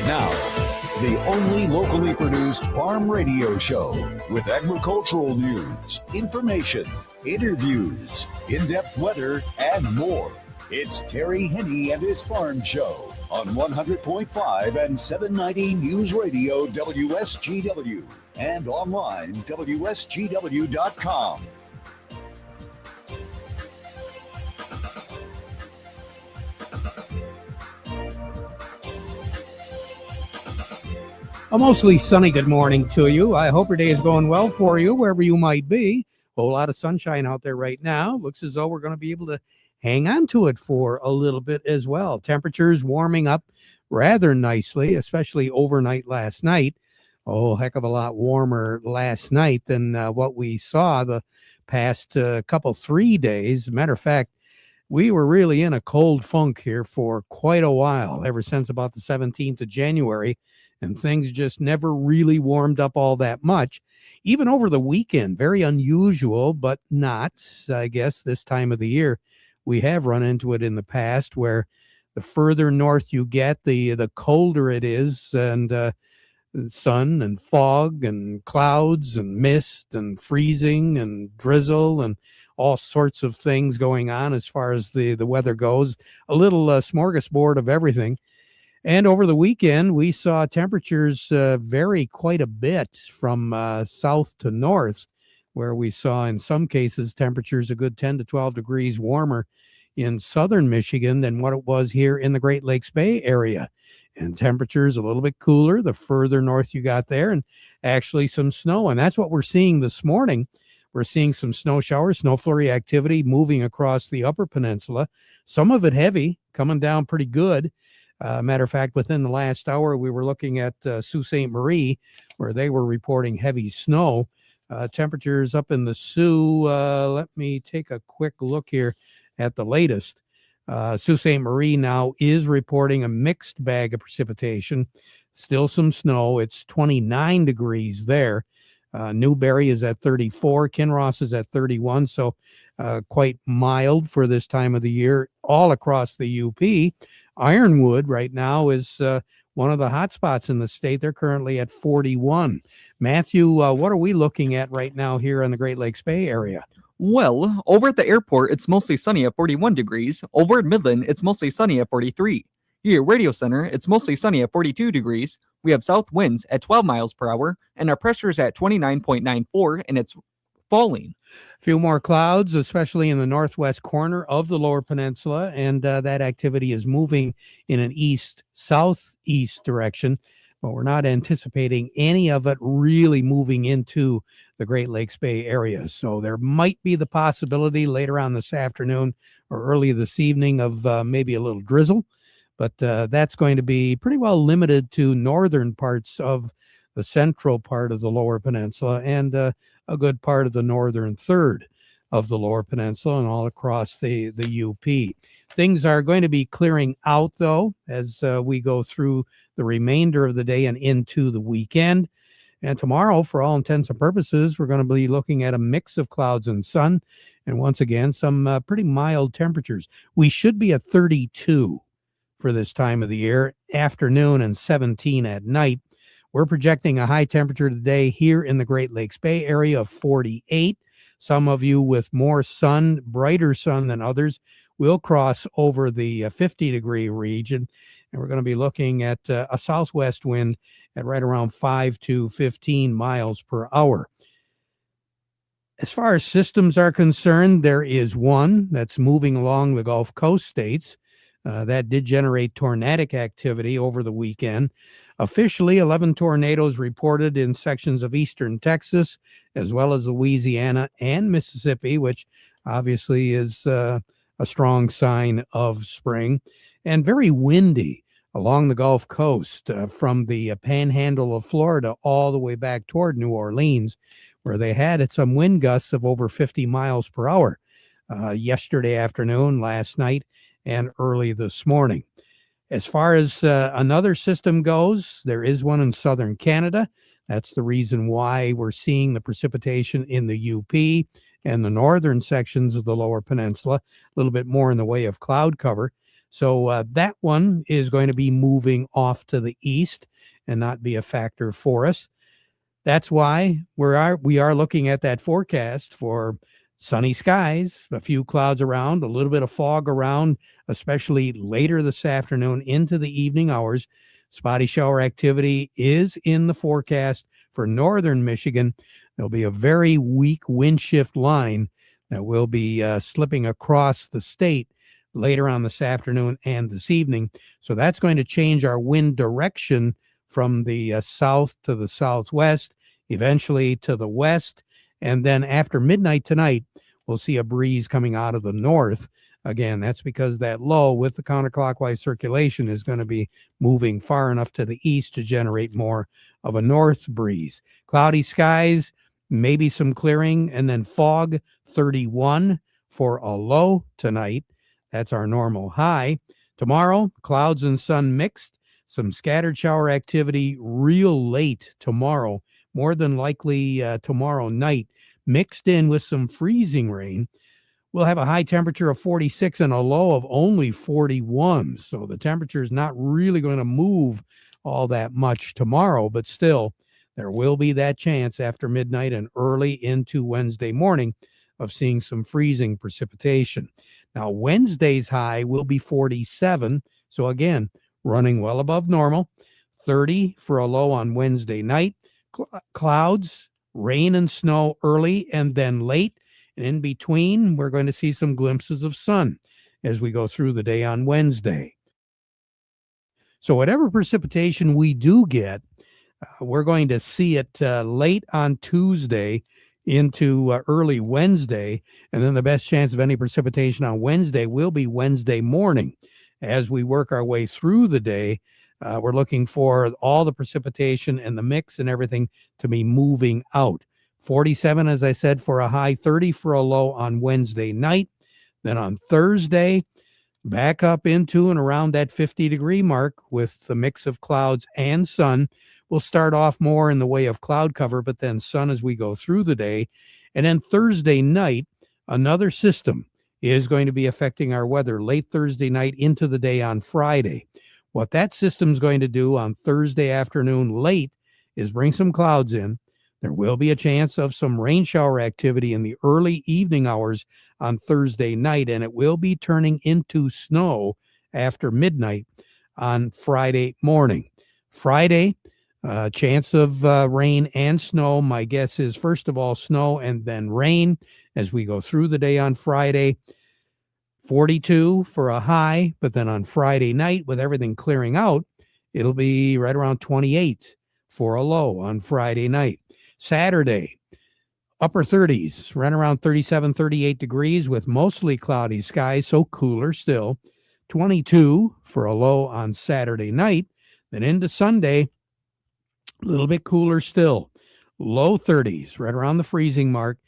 Now, the only locally produced farm radio show with agricultural news, information, interviews, in-depth weather, and more. It's Terry Henne and his Farm Show on 100.5 and 790 News Radio WSGW and online WSGW.com. A mostly sunny good morning to you. I hope your day is going well for you, wherever you might be. A whole lot of sunshine out there right now. Looks as though we're going to be able to hang on to it for a little bit as well. Temperatures warming up rather nicely, especially overnight last night. Oh, heck of a lot warmer last night than what we saw the past couple 3 days. Matter of fact, we were really in a cold funk here for quite a while, ever since about the 17th of January. And things just never really warmed up all that much. Even over the weekend, very unusual, but not, I guess, this time of the year. We have run into it in the past where the further north you get, the colder it is, and sun and fog and clouds and mist and freezing and drizzle and all sorts of things going on as far as the weather goes. A little smorgasbord of everything. And over the weekend, we saw temperatures vary quite a bit from south to north, where we saw in some cases temperatures a good 10 to 12 degrees warmer in southern Michigan than what it was here in the Great Lakes Bay area. And temperatures a little bit cooler the further north you got there, and actually some snow. And that's what we're seeing this morning. We're seeing some snow showers, snow flurry activity moving across the upper peninsula. Some of it heavy, coming down pretty good. Matter of fact, within the last hour, we were looking at Sault Ste. Marie, where they were reporting heavy snow. Temperatures up in the Sioux, let me take a quick look here at the latest. Sault Ste. Marie now is reporting a mixed bag of precipitation. Still some snow. It's 29 degrees there. Newberry is at 34. Kinross is at 31. So quite mild for this time of the year all across the UP. Ironwood right now is one of the hot spots in the state. They're currently at 41. Matthew, what are we looking at right now here in the Great Lakes Bay area? Well, over at the airport, it's mostly sunny at 41 degrees. Over at Midland, it's mostly sunny at 43. Here at Radio Center, it's mostly sunny at 42 degrees. We have south winds at 12 miles per hour, and our pressure is at 29.94, and it's falling. A few more clouds, especially in the northwest corner of the lower peninsula, and that activity is moving in an east-southeast direction, but we're not anticipating any of it really moving into the Great Lakes Bay area. So there might be the possibility later on this afternoon or early this evening of maybe a little drizzle, but that's going to be pretty well limited to northern parts of the central part of the lower peninsula and a good part of the northern third of the lower peninsula and all across the UP. Things are going to be clearing out, though, as we go through the remainder of the day and into the weekend. And tomorrow, for all intents and purposes, we're going to be looking at a mix of clouds and sun. And once again, some pretty mild temperatures. We should be at 32 for this time of the year, afternoon, and 17 at night. We're projecting a high temperature today here in the Great Lakes Bay area of 48. Some of you with more sun, brighter sun than others, will cross over the 50-degree region. And we're going to be looking at a southwest wind at right around 5 to 15 miles per hour. As far as systems are concerned, there is one that's moving along the Gulf Coast states. That did generate tornadic activity over the weekend. Officially, 11 tornadoes reported in sections of eastern Texas, as well as Louisiana and Mississippi, which obviously is a strong sign of spring, and very windy along the Gulf Coast from the panhandle of Florida all the way back toward New Orleans, where they had some wind gusts of over 50 miles per hour yesterday afternoon, last night, and early this morning. As far as another system goes, there is one in southern Canada. That's the reason why we're seeing the precipitation in the UP and the northern sections of the lower peninsula, a little bit more in the way of cloud cover. So that one is going to be moving off to the east and not be a factor for us. That's why we are looking at that forecast for sunny skies, a few clouds around, a little bit of fog around, especially later this afternoon into the evening hours. Spotty shower activity is in the forecast for northern Michigan. There'll be a very weak wind shift line that will be slipping across the state later on this afternoon and this evening. So that's going to change our wind direction from the south to the southwest, eventually to the west. And then after midnight tonight, we'll see a breeze coming out of the north. Again, that's because that low with the counterclockwise circulation is going to be moving far enough to the east to generate more of a north breeze. Cloudy skies, maybe some clearing, and then fog, 31 for a low tonight. That's our normal high. Tomorrow, clouds and sun mixed. Some scattered shower activity real late tomorrow, more than likely tomorrow night, mixed in with some freezing rain. We'll have a high temperature of 46 and a low of only 41. So the temperature is not really going to move all that much tomorrow, but still, there will be that chance after midnight and early into Wednesday morning of seeing some freezing precipitation. Now, Wednesday's high will be 47. So again, running well above normal. 30 for a low on Wednesday night. Clouds, rain and snow early and then late. And in between, we're going to see some glimpses of sun as we go through the day on Wednesday. So whatever precipitation we do get, we're going to see it late on Tuesday into early Wednesday. And then the best chance of any precipitation on Wednesday will be Wednesday morning. As we work our way through the day, we're looking for all the precipitation and the mix and everything to be moving out. 47, as I said, for a high, 30 for a low on Wednesday night. Then on Thursday, back up into and around that 50-degree mark with the mix of clouds and sun. We'll start off more in the way of cloud cover, but then sun as we go through the day. And then Thursday night, another system is going to be affecting our weather late Thursday night into the day on Friday. What that system's going to do on Thursday afternoon late is bring some clouds in. There will be a chance of some rain shower activity in the early evening hours on Thursday night, and it will be turning into snow after midnight on Friday morning. Friday, chance of rain and snow. My guess is, first of all, snow and then rain as we go through the day on Friday. 42 for a high, but then on Friday night, with everything clearing out, it'll be right around 28 for a low on Friday night. Saturday, upper 30s, right around 37, 38 degrees with mostly cloudy skies, so cooler still. 22 for a low on Saturday night. Then into Sunday, a little bit cooler still. Low 30s, right around the freezing mark.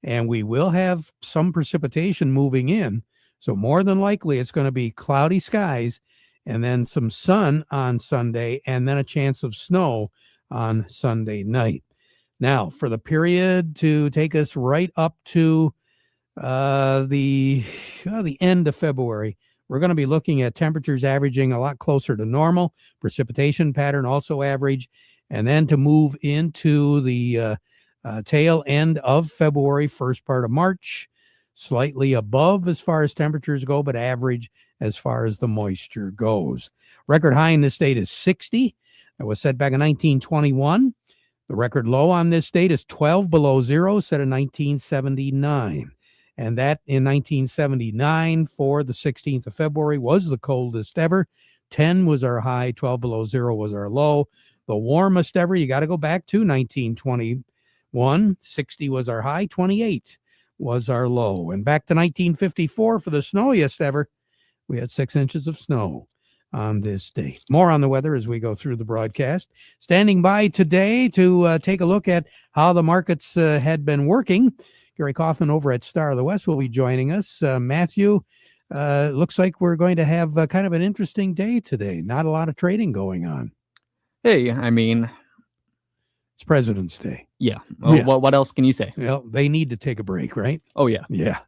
And we will have some precipitation moving in. So more than likely, it's going to be cloudy skies and then some sun on Sunday and then a chance of snow on Sunday night. Now, for the period to take us right up to the end of February, we're going to be looking at temperatures averaging a lot closer to normal, precipitation pattern also average, and then to move into the tail end of February, first part of March, slightly above as far as temperatures go, but average as far as the moisture goes. Record high in this state is 60. That was set back in 1921. The record low on this date is 12 below zero, set in 1979. And that in 1979 for the 16th of February was the coldest ever. 10 was our high, 12 below zero was our low. The warmest ever, you got to go back to 1921. 60 was our high, 28 was our low. And back to 1954 for the snowiest ever, we had 6 inches of snow on this date. More on the weather as we go through the broadcast. Standing by today to take a look at how the markets had been working. Gary Kaufman over at Star of the West will be joining us. Matthew, looks like we're going to have kind of an interesting day today. Not a lot of trading going on. Hey, I mean, it's President's Day. yeah. Well, Yeah. what else can you say? Well, they need to take a break, right? Oh, yeah. Yeah.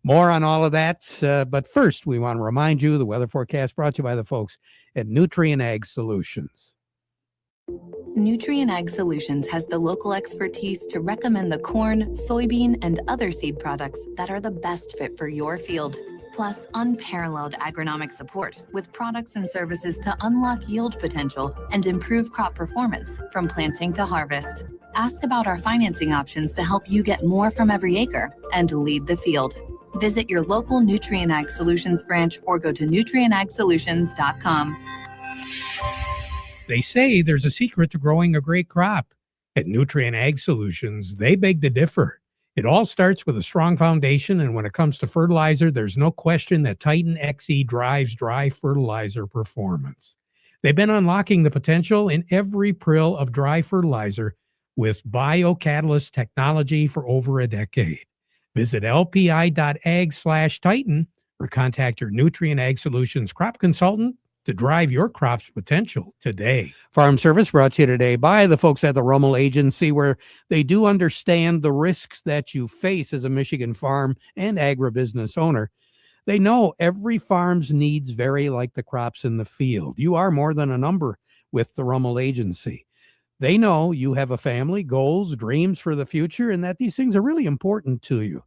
More on all of that. But first, we want to remind you the weather forecast brought to you by the folks at Nutrient Ag Solutions. Nutrient Ag Solutions has the local expertise to recommend the corn, soybean, and other seed products that are the best fit for your field. Plus, unparalleled agronomic support with products and services to unlock yield potential and improve crop performance from planting to harvest. Ask about our financing options to help you get more from every acre and lead the field. Visit your local Nutrient Ag Solutions branch or go to nutrientagsolutions.com. They say there's a secret to growing a great crop. At Nutrient Ag Solutions, they beg to differ. It all starts with a strong foundation, and when it comes to fertilizer, there's no question that Titan XE drives dry fertilizer performance. They've been unlocking the potential in every prill of dry fertilizer with biocatalyst technology for over a decade. Visit lpi.ag/Titan or contact your Nutrient Ag Solutions crop consultant to drive your crop's potential today. Farm Service brought to you today by the folks at the Rummel Agency, where they do understand the risks that you face as a Michigan farm and agribusiness owner. They know every farm's needs vary like the crops in the field. You are more than a number with the Rummel Agency. They know you have a family, goals, dreams for the future, and that these things are really important to you.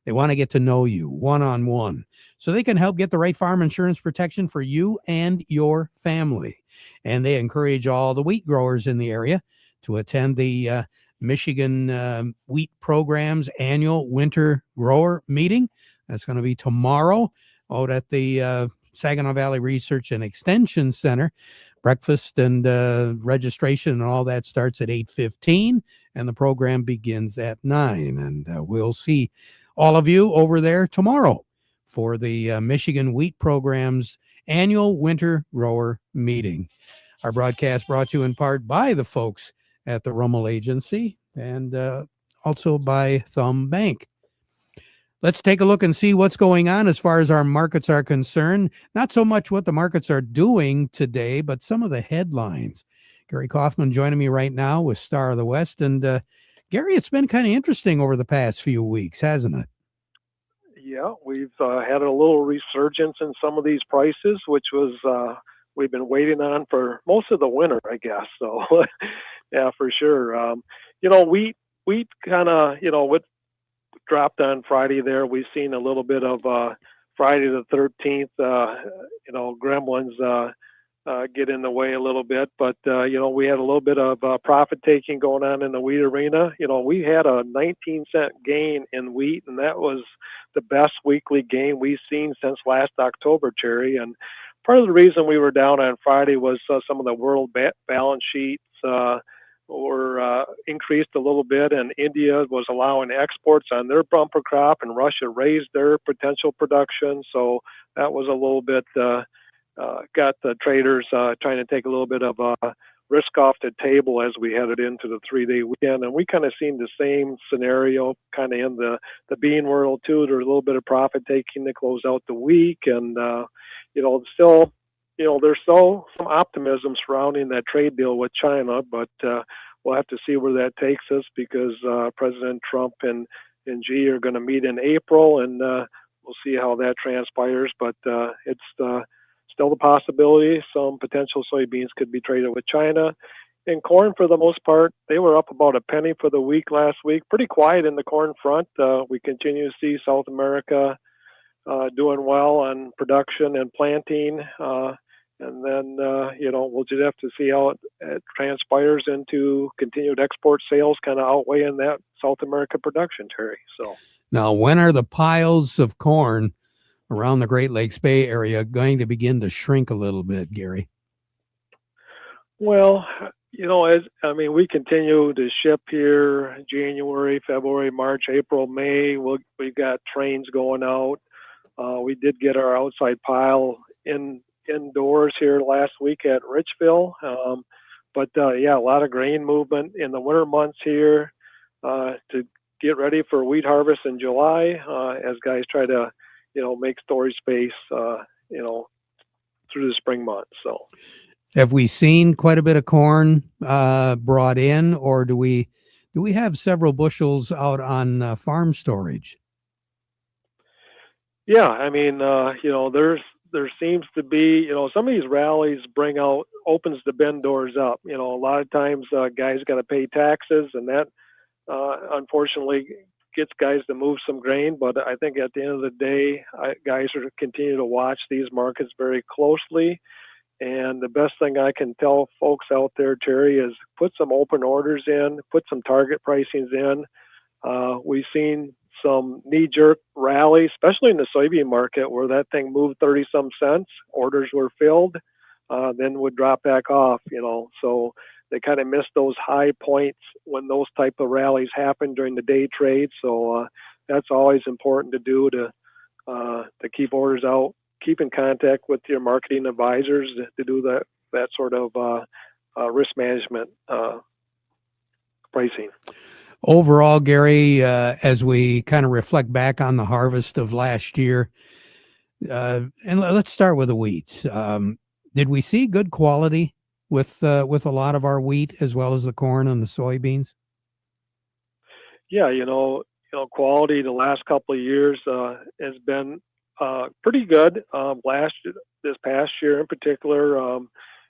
They want to get to know you one-on-one so they can help get the right farm insurance protection for you and your family. And they encourage all the wheat growers in the area to attend the Michigan Wheat Program's annual winter grower meeting. That's going to be tomorrow out at the Saginaw Valley Research and Extension Center. Breakfast and registration and all that starts at 8:15, and the program begins at 9. And we'll see all of you over there tomorrow for the Michigan Wheat Program's annual winter grower meeting. Our broadcast brought to you in part by the folks at the Rummel Agency and also by Thumb Bank. Let's take a look and see what's going on as far as our markets are concerned. Not so much what the markets are doing today, but some of the headlines. Gary Kaufman joining me right now with Star of the West. And Gary, it's been kind of interesting over the past few weeks, hasn't it? Yeah, we've had a little resurgence in some of these prices, which was we've been waiting on for most of the winter, I guess. So, yeah, for sure. Wheat kind of, with dropped on Friday there. We've seen a little bit of Friday the 13th, gremlins get in the way a little bit. But, we had a little bit of profit taking going on in the wheat arena. We had a 19-cent gain in wheat, and that was the best weekly gain we've seen since last October, Terry. And part of the reason we were down on Friday was some of the world balance sheets were increased a little bit, and India was allowing exports on their bumper crop, and Russia raised their potential production. So that was a little bit got the traders trying to take a little bit of risk off the table as we headed into the 3-day weekend. And we kind of seen the same scenario kind of in the bean world too. There's a little bit of profit taking to close out the week, and still. There's still some optimism surrounding that trade deal with China, but we'll have to see where that takes us, because President Trump and Xi are going to meet in April, and we'll see how that transpires. But it's still the possibility some potential soybeans could be traded with China. And corn, for the most part, they were up about a penny for the week last week. Pretty quiet in the corn front. We continue to see South America doing well on production and planting. And then, we'll just have to see how it transpires into continued export sales, kind of outweighing that South America production, Terry. So now, when are the piles of corn around the Great Lakes Bay area going to begin to shrink a little bit, Gary? Well, we continue to ship here January, February, March, April, May. We've got trains going out. We did get our outside pile indoors here last week at Richville. But a lot of grain movement in the winter months here to get ready for wheat harvest in July as guys try to, make storage space, through the spring months. So, have we seen quite a bit of corn brought in, or do we have several bushels out on farm storage? Yeah, I mean, there seems to be, some of these rallies opens the bin doors up. A lot of times guys got to pay taxes, and that unfortunately gets guys to move some grain. But I think at the end of the day, guys are continue to watch these markets very closely. And the best thing I can tell folks out there, Terry, is put some open orders in, put some target pricings in. We've seen some knee-jerk rally, especially in the soybean market, where that thing moved 30-some cents. Orders were filled, then would drop back off. So they kind of missed those high points when those type of rallies happen during the day trade. So that's always important to do to keep orders out. Keep in contact with your marketing advisors to do that sort of risk management pricing. Overall, Gary, as we kind of reflect back on the harvest of last year, and let's start with the wheat. Did we see good quality with a lot of our wheat as well as the corn and the soybeans? Yeah, quality the last couple of years has been pretty good. This past year in particular,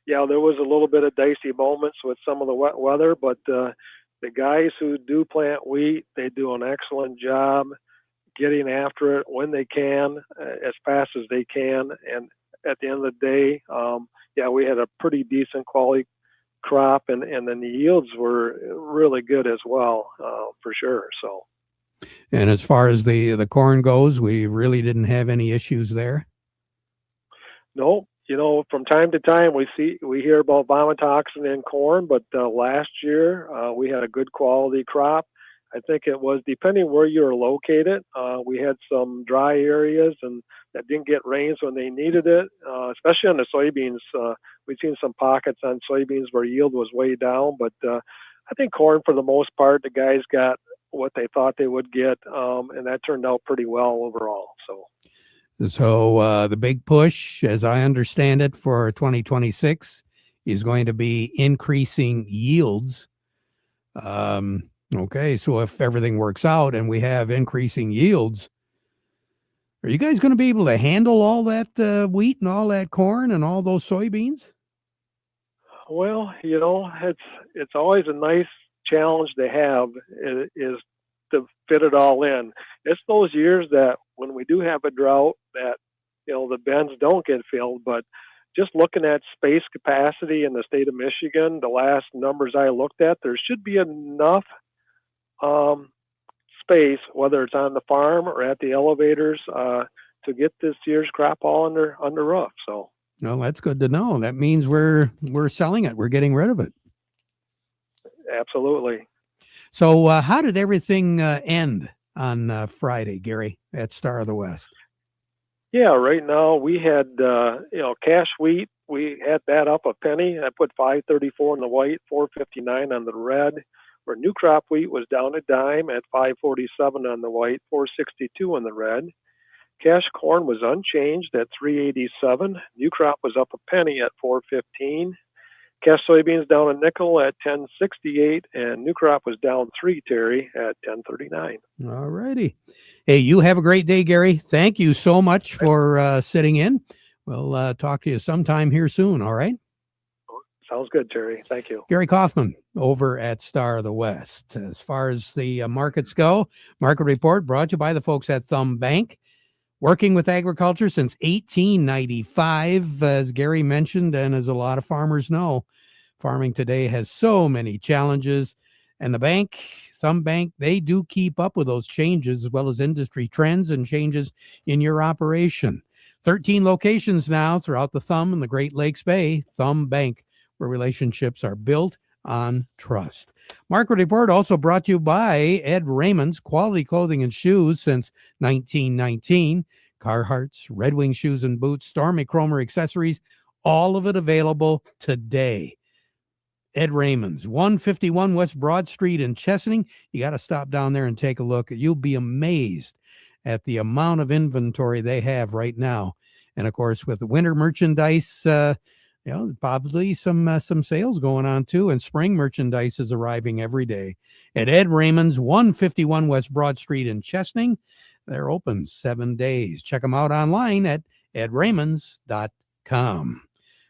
there was a little bit of dicey moments with some of the wet weather, but the guys who do plant wheat, they do an excellent job getting after it when they can, as fast as they can. And at the end of the day, we had a pretty decent quality crop, and then the yields were really good as well, for sure. So. And as far as the corn goes, we really didn't have any issues there. No, from time to time we hear about vomitoxin in corn, but last year we had a good quality crop. I think it was, depending where you're located, we had some dry areas and that didn't get rains when they needed it, especially on the soybeans. We've seen some pockets on soybeans where yield was way down, but I think corn, for the most part, the guys got what they thought they would get, and that turned out pretty well overall. So the big push, as I understand it, for 2026 is going to be increasing yields. Okay, so if everything works out and we have increasing yields, are you guys going to be able to handle all that wheat and all that corn and all those soybeans? Well, it's always a nice challenge to have, is to fit it all in. It's those years that when we do have a drought that the bins don't get filled, but just looking at space capacity in the state of Michigan, the last numbers I looked at, there should be enough space, whether it's on the farm or at the elevators, to get this year's crop all under roof. So, well, that's good to know. That means we're selling it. We're getting rid of it. Absolutely. So how did everything end on Friday, Gary, at Star of the West? Yeah, right now we had, cash wheat. We had that up a penny. I put $5.34 in the white, $4.59 on the red. Where new crop wheat was down a dime at $5.47 on the white, $4.62 on the red. Cash corn was unchanged at $3.87. New crop was up a penny at $4.15. Cash soybeans down a nickel at $10.68, and new crop was down 3, Terry, at $10.39. All righty. Hey, you have a great day, Gary. Thank you so much for sitting in. We'll talk to you sometime here soon, all right? Sounds good, Terry. Thank you. Gary Kaufman over at Star of the West. As far as the markets go, market report brought to you by the folks at Thumb Bank. Working with agriculture since 1895, as Gary mentioned, and as a lot of farmers know, farming today has so many challenges. And the bank, Thumb Bank, they do keep up with those changes as well as industry trends and changes in your operation. 13 locations now throughout the Thumb and the Great Lakes Bay. Thumb Bank, where relationships are built on trust. Market Report also brought to you by Ed Raymond's Quality Clothing and Shoes since 1919. Carhartt's, Red Wing Shoes and Boots, Stormy Cromer Accessories, all of it available today. Ed Raymond's, 151 West Broad Street in Chesaning. You got to stop down there and take a look. You'll be amazed at the amount of inventory they have right now. And of course, with the winter merchandise, probably some sales going on too, and spring merchandise is arriving every day at Ed Raymond's, 151 West Broad Street in Chesaning. They're open 7 days. Check them out online at edraymons.com.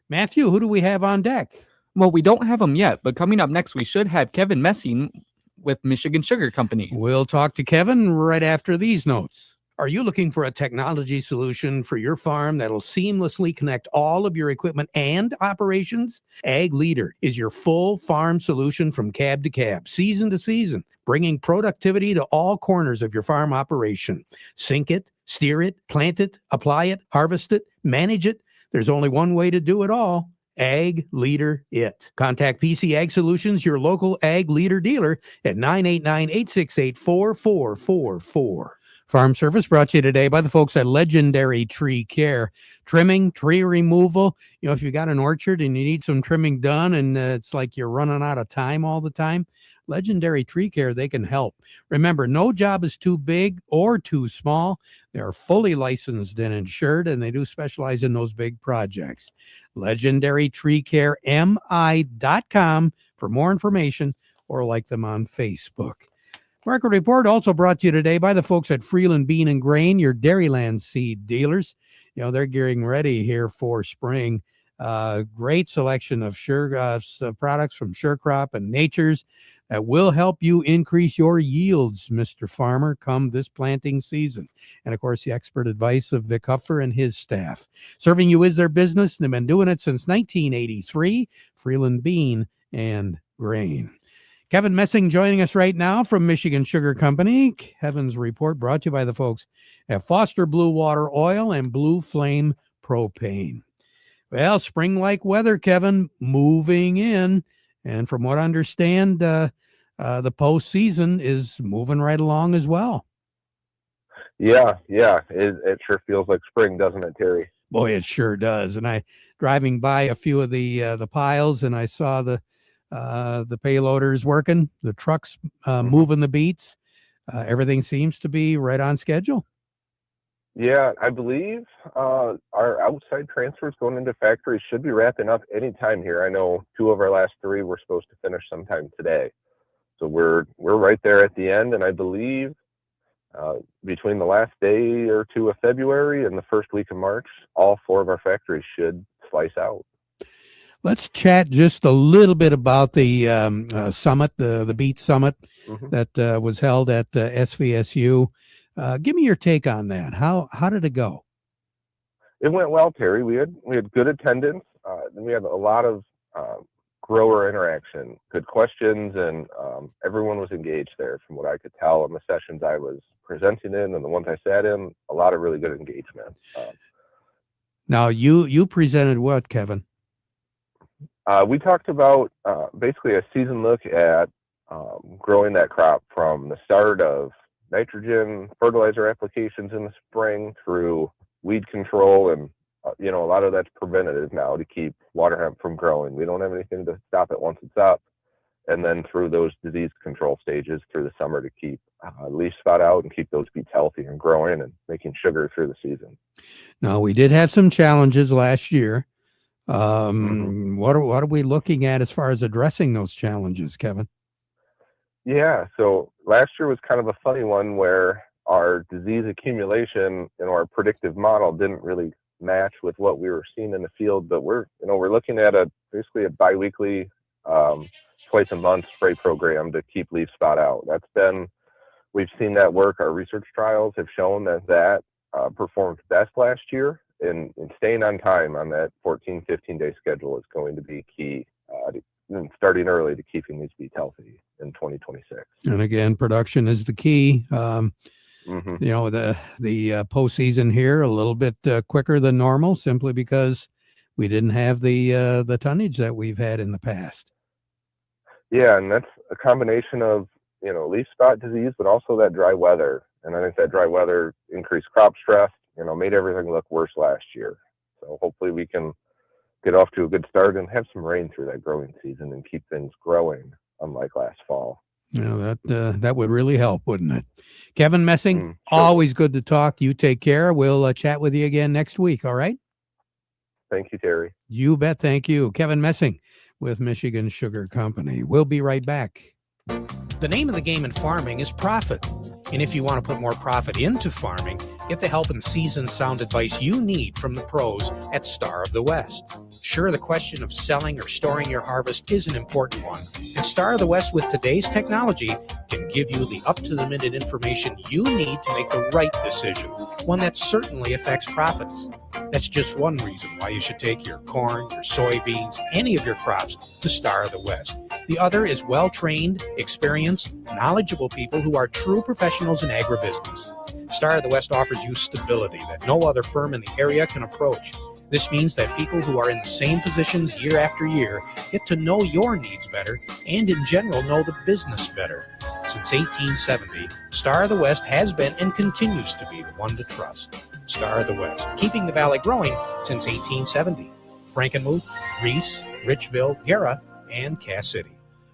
Matthew, who do we have on deck? Well, we don't have him yet, but coming up next, we should have Kevin Messing with Michigan Sugar Company. We'll talk to Kevin right after these notes. Are you looking for a technology solution for your farm that'll seamlessly connect all of your equipment and operations? Ag Leader is your full farm solution from cab to cab, season to season, bringing productivity to all corners of your farm operation. Sync it, steer it, plant it, apply it, harvest it, manage it. There's only one way to do it all. Ag Leader It. Contact PC Ag Solutions, your local Ag Leader dealer at 989-868-4444. Farm Service brought to you today by the folks at Legendary Tree Care. Trimming, tree removal. If you got an orchard and you need some trimming done and it's like you're running out of time all the time, Legendary Tree Care, they can help. Remember, no job is too big or too small. They are fully licensed and insured, and they do specialize in those big projects. Legendary Tree Care, MI.com for more information, or like them on Facebook. Market Report also brought to you today by the folks at Freeland Bean and Grain, your Dairyland seed dealers. They're gearing ready here for spring. Great selection of products from SureCrop and Nature's that will help you increase your yields, Mr. Farmer, come this planting season. And, of course, the expert advice of Vic Huffer and his staff. Serving you is their business, and they've been doing it since 1983, Freeland Bean and Grain. Kevin Messing joining us right now from Michigan Sugar Company. Kevin's report brought to you by the folks at Foster Blue Water Oil and Blue Flame Propane. Well, spring-like weather, Kevin, moving in. And from what I understand, the postseason is moving right along as well. Yeah. It sure feels like spring, doesn't it, Terry? Boy, it sure does. And I driving by a few of the piles, and I saw the payloaders working, the trucks moving the beats. Everything seems to be right on schedule. Yeah, I believe our outside transfers going into factories should be wrapping up anytime here. I know 2 of our last 3 were supposed to finish sometime today. So we're right there at the end, and I believe between the last day or 2 of February and the first week of March, all 4 of our factories should slice out. Let's chat just a little bit about the summit, the Beat Summit that was held at SVSU. Give me your take on that. How did it go? It went well, Terry. We had good attendance. We had a lot of grower interaction, good questions, and everyone was engaged there from what I could tell in the sessions I was presenting in and the ones I sat in. A lot of really good engagement. Now, you presented what, Kevin? We talked about basically a season look at growing that crop from the start of nitrogen fertilizer applications in the spring through weed control, and a lot of that's preventative now to keep water hemp from growing. We don't have anything to stop it once it's up, and then through those disease control stages through the summer to keep leaf spot out and keep those beets healthy and growing and making sugar through the season. Now, we did have some challenges last year. What are we looking at as far as addressing those challenges, Kevin? Yeah, so last year was kind of a funny one where our disease accumulation in our predictive model didn't really match with what we were seeing in the field, but we're looking at basically a biweekly, twice a month spray program to keep leaf spot out. We've seen that work. Our research trials have shown that performed best last year, and staying on time on that 14, 15-day schedule is going to be key, starting early to keeping these beets healthy in 2026. And again, production is the key. The postseason here a little bit quicker than normal, simply because we didn't have the tonnage that we've had in the past. Yeah, and that's a combination of leaf spot disease, but also that dry weather. And I think that dry weather increased crop stress, made everything look worse last year. So hopefully we can get off to a good start and have some rain through that growing season and keep things growing, unlike last fall. That would really help, wouldn't it? Kevin Messing, sure. Always good to talk. You take care. We'll chat with you again next week, all right? Thank you, Terry. You bet. Thank you. Kevin Messing with Michigan Sugar Company. We'll be right back. The name of the game in farming is profit. And if you want to put more profit into farming, get the help and seasoned sound advice you need from the pros at Star of the West. Sure, the question of selling or storing your harvest is an important one, and Star of the West with today's technology can give you the up-to-the-minute information you need to make the right decision, one that certainly affects profits. That's just one reason why you should take your corn, your soybeans, any of your crops to Star of the West. The other is well-trained, experienced, knowledgeable people who are true professionals in agribusiness. Star of the West offers you stability that no other firm in the area can approach. This means that people who are in the same positions year after year get to know your needs better and in general know the business better. Since 1870, Star of the West has been and continues to be the one to trust. Star of the West, keeping the valley growing since 1870. Frankenmuth, Reese, Richville, Guerra, and Cass City.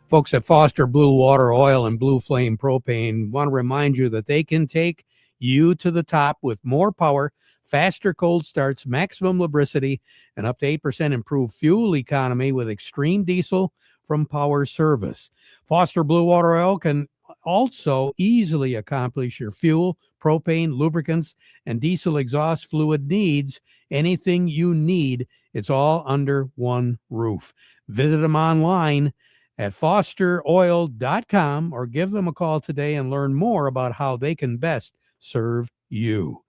Folks at Foster Blue Water Oil and Blue Flame Propane want to remind you that they can take you to the top with more power, faster cold starts, maximum lubricity, and up to 8% improved fuel economy with extreme diesel from Power Service. Foster Blue Water Oil can also easily accomplish your fuel, propane, lubricants, and diesel exhaust fluid needs. Anything you need, it's all under one roof. Visit them online at fosteroil.com or give them a call today and learn more about how they can best serve you.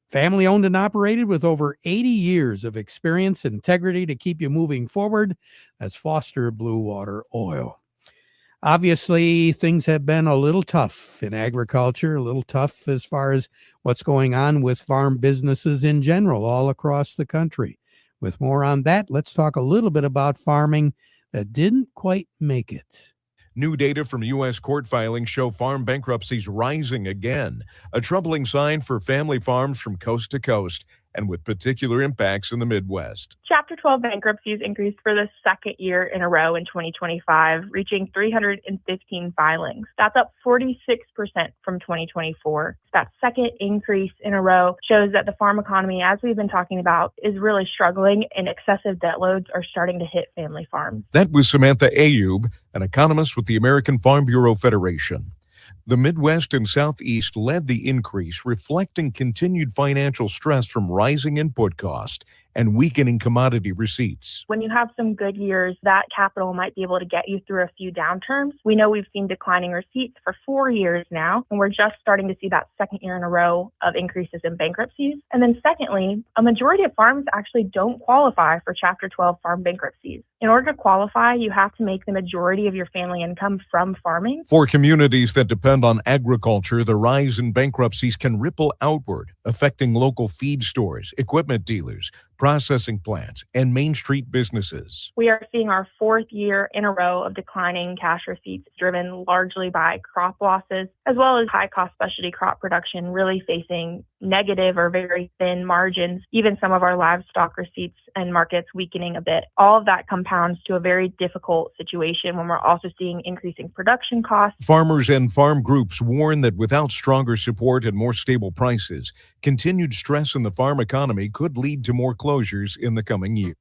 Family owned and operated with over 80 years of experience and integrity to keep you moving forward. That's Foster Blue Water Oil. Obviously, things have been a little tough in agriculture, a little tough as far as what's going on with farm businesses in general all across the country. With more on that, let's talk a little bit about farming that didn't quite make it. New data from U.S. court filings show farm bankruptcies rising again, a troubling sign for family farms from coast to coast and with particular impacts in the Midwest. Chapter 12 bankruptcies increased for the second year in a row in 2025, reaching 315 filings. That's up 46% from 2024. That second increase in a row shows that the farm economy, as we've been talking about, is really struggling and excessive debt loads are starting to hit family farms. That was Samantha Ayub, an economist with the American Farm Bureau Federation. The Midwest and Southeast led the increase, reflecting continued financial stress from rising input costs and weakening commodity receipts. When you have some good years, that capital might be able to get you through a few downturns. We know we've seen declining receipts for 4 years now, and we're just starting to see that second year in a row of increases in bankruptcies. And then secondly, a majority of farms actually don't qualify for Chapter 12 farm bankruptcies. In order to qualify, you have to make the majority of your family income from farming. For communities that depend on agriculture, the rise in bankruptcies can ripple outward, affecting local feed stores, equipment dealers, processing plants, and Main Street businesses. We are seeing our fourth year in a row of declining cash receipts driven largely by crop losses, as well as high-cost specialty crop production really facing negative or very thin margins, even some of our livestock receipts and markets weakening a bit. All of that compounds to a very difficult situation when we're also seeing increasing production costs. Farmers and farm groups warn that without stronger support and more stable prices, continued stress in the farm economy could lead to more closures in the coming year.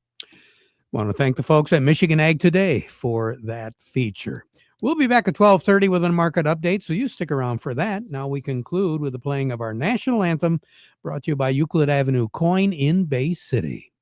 Want to thank the folks at Michigan Ag Today for that feature. We'll be back at 12:30 with a market update, so you stick around for that. Now we conclude with the playing of our national anthem, brought to you by Euclid Avenue Coin in Bay City.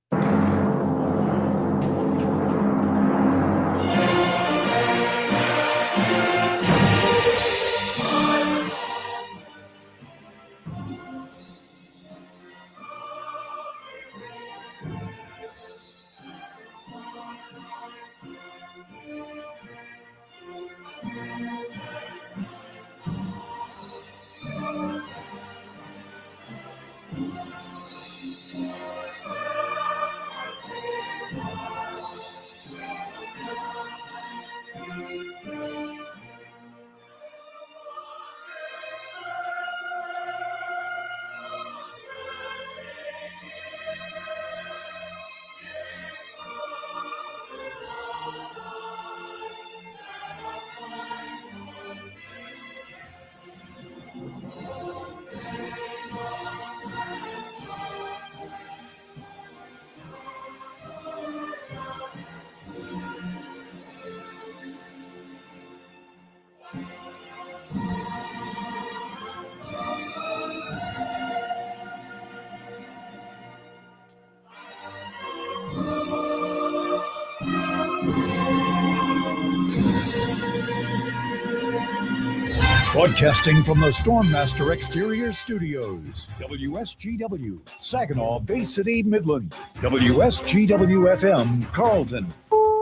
Broadcasting from the Stormmaster Exterior Studios, WSGW, Saginaw, Bay City, Midland, WSGW FM, Carlton,